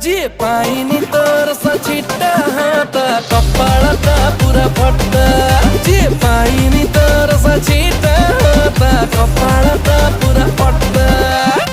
जे पाइनी तर सचिट्टा हाता कपाळाता पुरा फट्टा जे पाइनी तर सचिट्टा हाता कपाळाता पुरा फट्टा